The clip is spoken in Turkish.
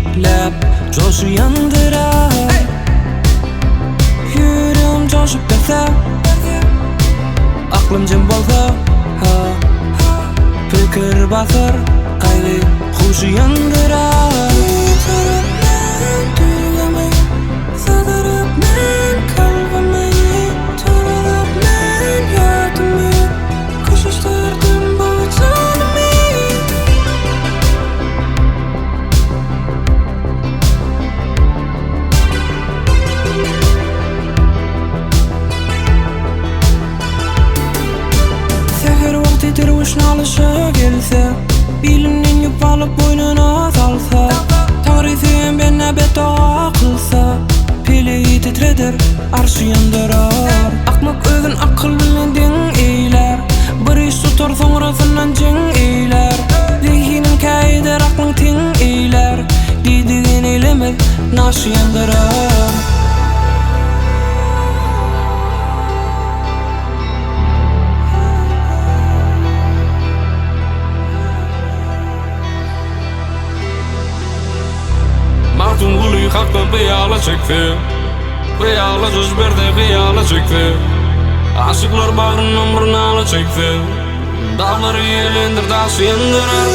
ümitlep coşu yandırar. Yüreğim coşup berse, aklım jim bolsa, fikir basar, kaylı huşu yandırar. Derviş nalışa gelse, bilimden yup alıp boynuna salsa, tarifen ben nebet akılsa, peleyi titreder, arşı yandırar. Akmak özün akıl bilen eyler, bir iş tutar sonrasından ceng eyler. Zihinin kayder aklın ting eyler, didiğin eylemez, naşı yandırar. Maktun gulu haktan kıyala çekti, kıyala söz berdi kıyala çekti. Aşıklar bağrından bir nala çekti, dağları yelendir taşı yandırar.